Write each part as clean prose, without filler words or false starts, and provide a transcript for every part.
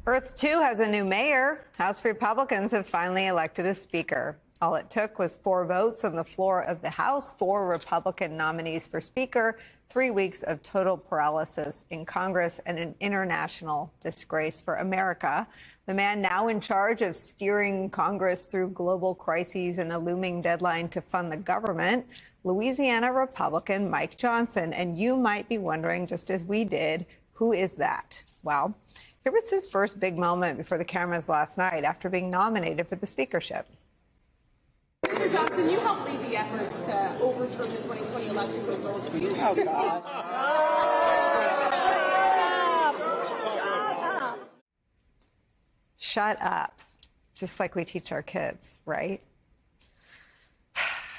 Earth 2 has a new mayor. House Republicans have finally elected a speaker. All it took was 4 votes on the floor of the House, 4 Republican nominees for speaker, 3 weeks of total paralysis in Congress, and an international disgrace for America. The man now in charge of steering Congress through global crises and a looming deadline to fund the government, Louisiana Republican Mike Johnson. And you might be wondering, just as we did, who is that? Well, here was his first big moment before the cameras last night after being nominated for the speakership. Mr. Johnson, you helped lead the efforts to overturn the 2020 election results. Oh, God. Shut up. Just like we teach our kids, right?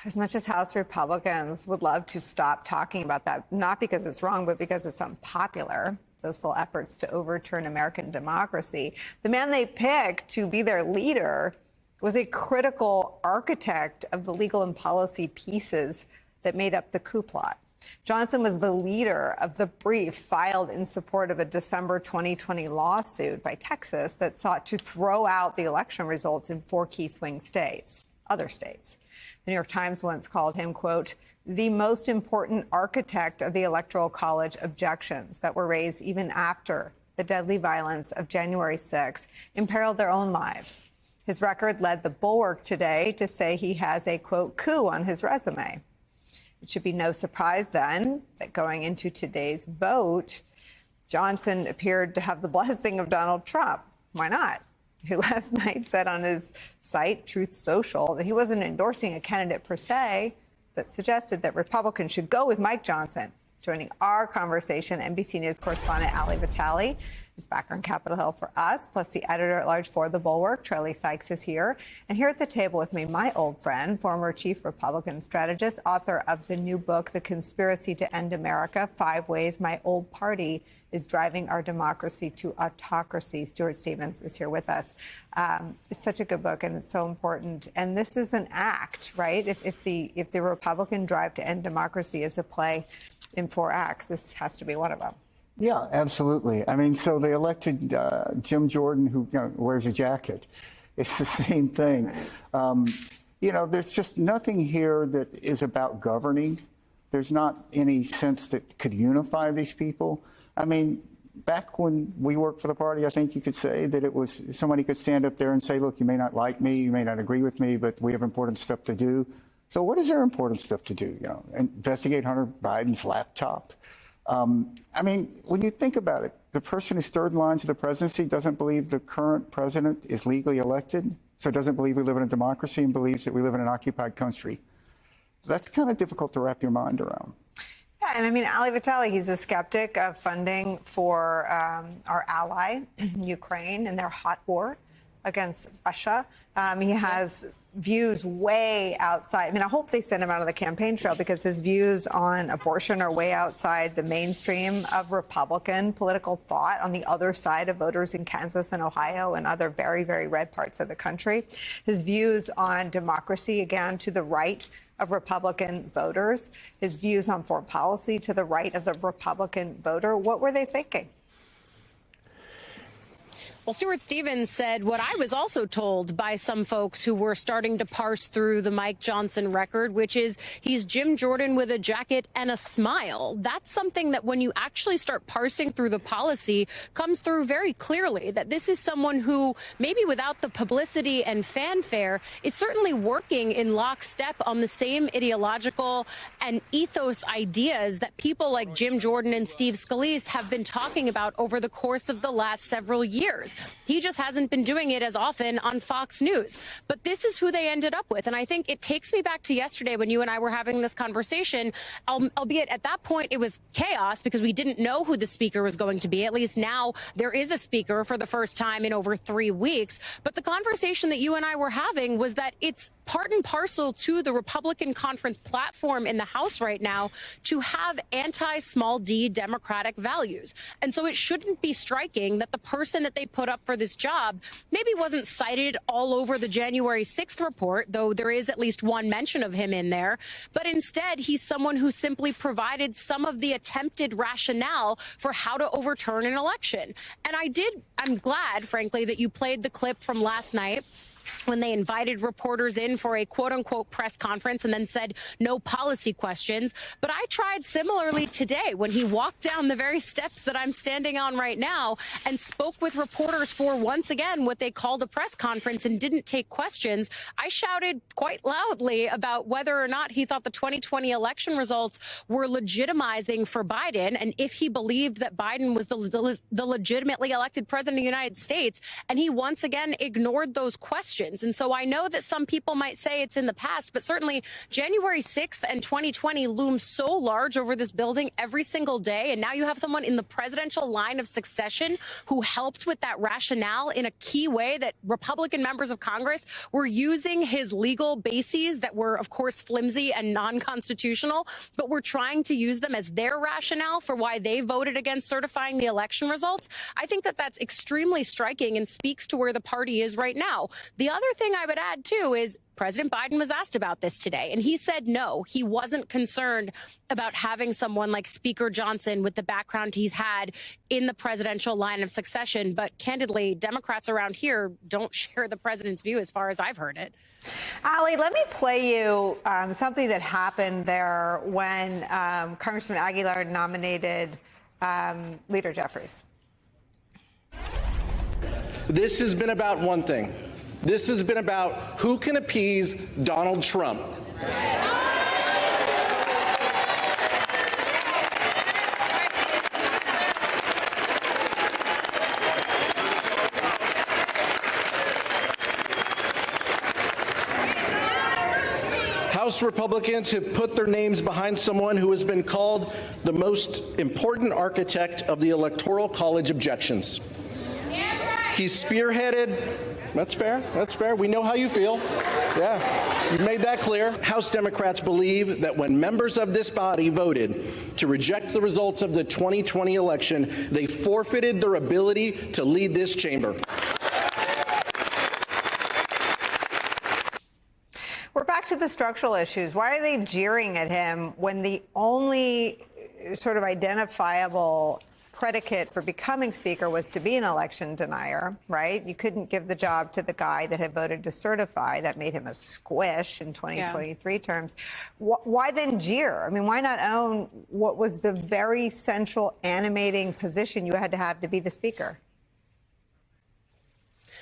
As much as House Republicans would love to stop talking about that, not because it's wrong, but because it's unpopular, those full efforts to overturn American democracy, the man they picked to be their leader was a critical architect of the legal and policy pieces that made up the coup plot. Johnson was the leader of the brief filed in support of a December 2020 lawsuit by Texas that sought to throw out the election results in 4 key swing states, other states. The New York Times once called him, quote, the most important architect of the Electoral College objections that were raised even after the deadly violence of January 6 imperiled their own lives. His record led the Bulwark today to say he has a, quote, coup on his resume. It should be no surprise then that going into today's vote, Johnson appeared to have the blessing of Donald Trump. Why not? Who last night said on his site, Truth Social, that he wasn't endorsing a candidate per se, but suggested that Republicans should go with Mike Johnson. Joining our conversation, NBC News correspondent Ali Vitale is back on Capitol Hill for us, plus the editor-at-large for The Bulwark, Charlie Sykes, is here. And here at the table with me, my old friend, former chief Republican strategist, author of the new book, The Conspiracy to End America, 5 Ways My Old Party is Driving Our Democracy to Autocracy. Stuart Stevens is here with us. It's such a good book, and it's so important. And this is an act, right? If the Republican drive to end democracy is a play in 4 acts, this has to be one of them. Yeah, absolutely. I mean, so they elected Jim Jordan, who wears a jacket. It's the same thing. Right. There's just nothing here that is about governing. There's not any sense that could unify these people. I mean, back when we worked for the party, I think you could say that it was somebody could stand up there and say, look, you may not like me, you may not agree with me, but we have important stuff to do. So what is their important stuff to do? Investigate Hunter Biden's laptop. I mean, when you think about it, the person who's third in line to the presidency doesn't believe the current president is legally elected, so doesn't believe we live in a democracy and believes that we live in an occupied country. That's kind of difficult to wrap your mind around. Yeah, and I mean, Ali Vitale, he's a skeptic of funding for our ally, Ukraine, in their hot war against Russia. He has views way outside. I mean, I hope they send him out of the campaign trail because his views on abortion are way outside the mainstream of Republican political thought on the other side of voters in Kansas and Ohio and other very, very red parts of the country. His views on democracy, again, to the right of Republican voters. His views on foreign policy to the right of the Republican voter. What were they thinking? Well, Stuart Stevens said what I was also told by some folks who were starting to parse through the Mike Johnson record, which is he's Jim Jordan with a jacket and a smile. That's something that when you actually start parsing through the policy comes through very clearly, that this is someone who maybe without the publicity and fanfare is certainly working in lockstep on the same ideological and ethos ideas that people like Jim Jordan and Steve Scalise have been talking about over the course of the last several years. He just hasn't been doing it as often on Fox News. But this is who they ended up with. And I think it takes me back to yesterday when you and I were having this conversation, albeit at that point it was chaos because we didn't know who the speaker was going to be. At least now there is a speaker for the first time in over 3 weeks. But the conversation that you and I were having was that it's part and parcel to the Republican conference platform in the House right now to have anti-small d Democratic values. And so it shouldn't be striking that the person that they put put up for this job maybe wasn't cited all over the January 6th report, though there is at least one mention of him in there. But instead, he's someone who simply provided some of the attempted rationale for how to overturn an election. And I'm glad, frankly, that you played the clip from last night when they invited reporters in for a quote-unquote press conference and then said no policy questions. But I tried similarly today when he walked down the very steps that I'm standing on right now and spoke with reporters for, once again, what they called a press conference and didn't take questions. I shouted quite loudly about whether or not he thought the 2020 election results were legitimizing for Biden and if he believed that Biden was the legitimately elected president of the United States. And he once again ignored those questions. And so I know that some people might say it's in the past, but certainly January 6th and 2020 loom so large over this building every single day. And now you have someone in the presidential line of succession who helped with that rationale in a key way that Republican members of Congress were using his legal bases that were, of course, flimsy and non-constitutional, but were trying to use them as their rationale for why they voted against certifying the election results. I think that that's extremely striking and speaks to where the party is right now. The other thing I would add, too, is President Biden was asked about this today, and he said no, he wasn't concerned about having someone like Speaker Johnson with the background he's had in the presidential line of succession. But candidly, Democrats around here don't share the president's view as far as I've heard it. Ali, let me play you something that happened there when Congressman Aguilar nominated Leader Jeffries. This has been about one thing. This has been about who can appease Donald Trump. House Republicans have put their names behind someone who has been called the most important architect of the Electoral College objections. He's spearheaded. That's fair. That's fair. We know how you feel. Yeah, you've made that clear. House Democrats believe that when members of this body voted to reject the results of the 2020 election, they forfeited their ability to lead this chamber. We're back to the structural issues. Why are they jeering at him when the only sort of identifiable predicate for becoming speaker was to be an election denier, right? You couldn't give the job to the guy that had voted to certify. That made him a squish in 2023 terms. Why then jeer? I mean, why not own what was the very central animating position you had to have be the speaker?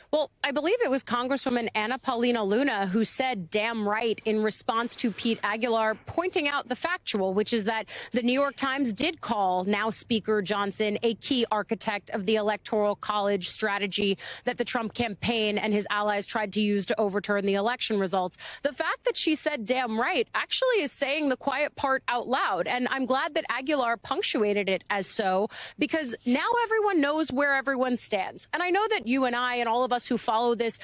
Well, I believe it was Congresswoman Anna Paulina Luna who said damn right in response to Pete Aguilar pointing out the factual, which is that the New York Times did call now Speaker Johnson a key architect of the Electoral College strategy that the Trump campaign and his allies tried to use to overturn the election results. The fact that she said damn right actually is saying the quiet part out loud. And I'm glad that Aguilar punctuated it as so, because now everyone knows where everyone stands. And I know that you and I and all of us who follow this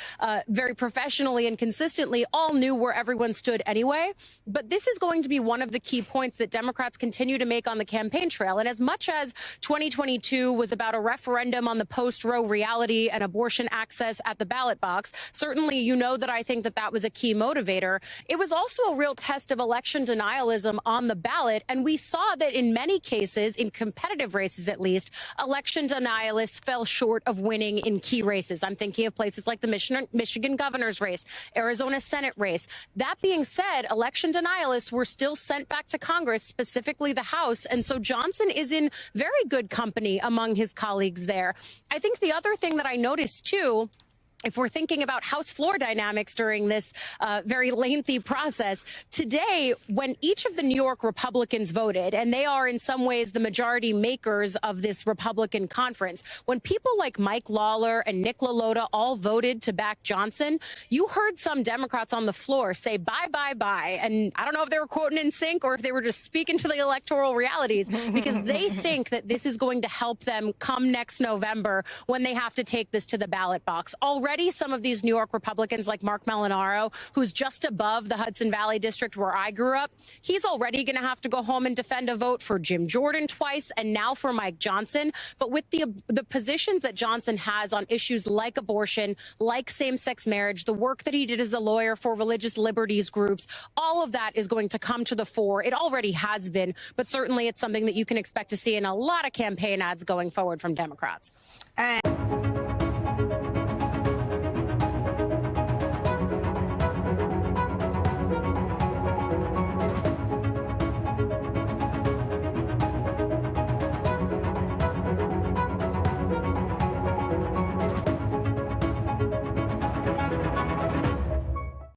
very professionally and consistently all knew where everyone stood anyway. But this is going to be one of the key points that Democrats continue to make on the campaign trail. And as much as 2022 was about a referendum on the post-Roe reality and abortion access at the ballot box, certainly you know that I think that that was a key motivator. It was also a real test of election denialism on the ballot. And we saw that in many cases, in competitive races at least, election denialists fell short of winning in key races. I'm thinking of places like the Michigan governor's race, Arizona Senate race. That being said, election denialists were still sent back to Congress, specifically the House. And so Johnson is in very good company among his colleagues there. I think the other thing that I noticed, too, if we're thinking about House floor dynamics during this very lengthy process, today, when each of the New York Republicans voted, and they are in some ways the majority makers of this Republican conference, when people like Mike Lawler and Nick LaLota all voted to back Johnson, you heard some Democrats on the floor say bye, bye, bye. And I don't know if they were quoting in sync or if they were just speaking to the electoral realities, because they think that this is going to help them come next November when they have to take this to the ballot box. Already already some of these New York Republicans like Mark Molinaro, who's just above the Hudson Valley district where I grew up, he's already going to have to go home and defend a vote for Jim Jordan twice and now for Mike Johnson. But with the positions that Johnson has on issues like abortion, like same-sex marriage, the work that he did as a lawyer for religious liberties groups, all of that is going to come to the fore. It already has been, but certainly it's something that you can expect to see in a lot of campaign ads going forward from Democrats.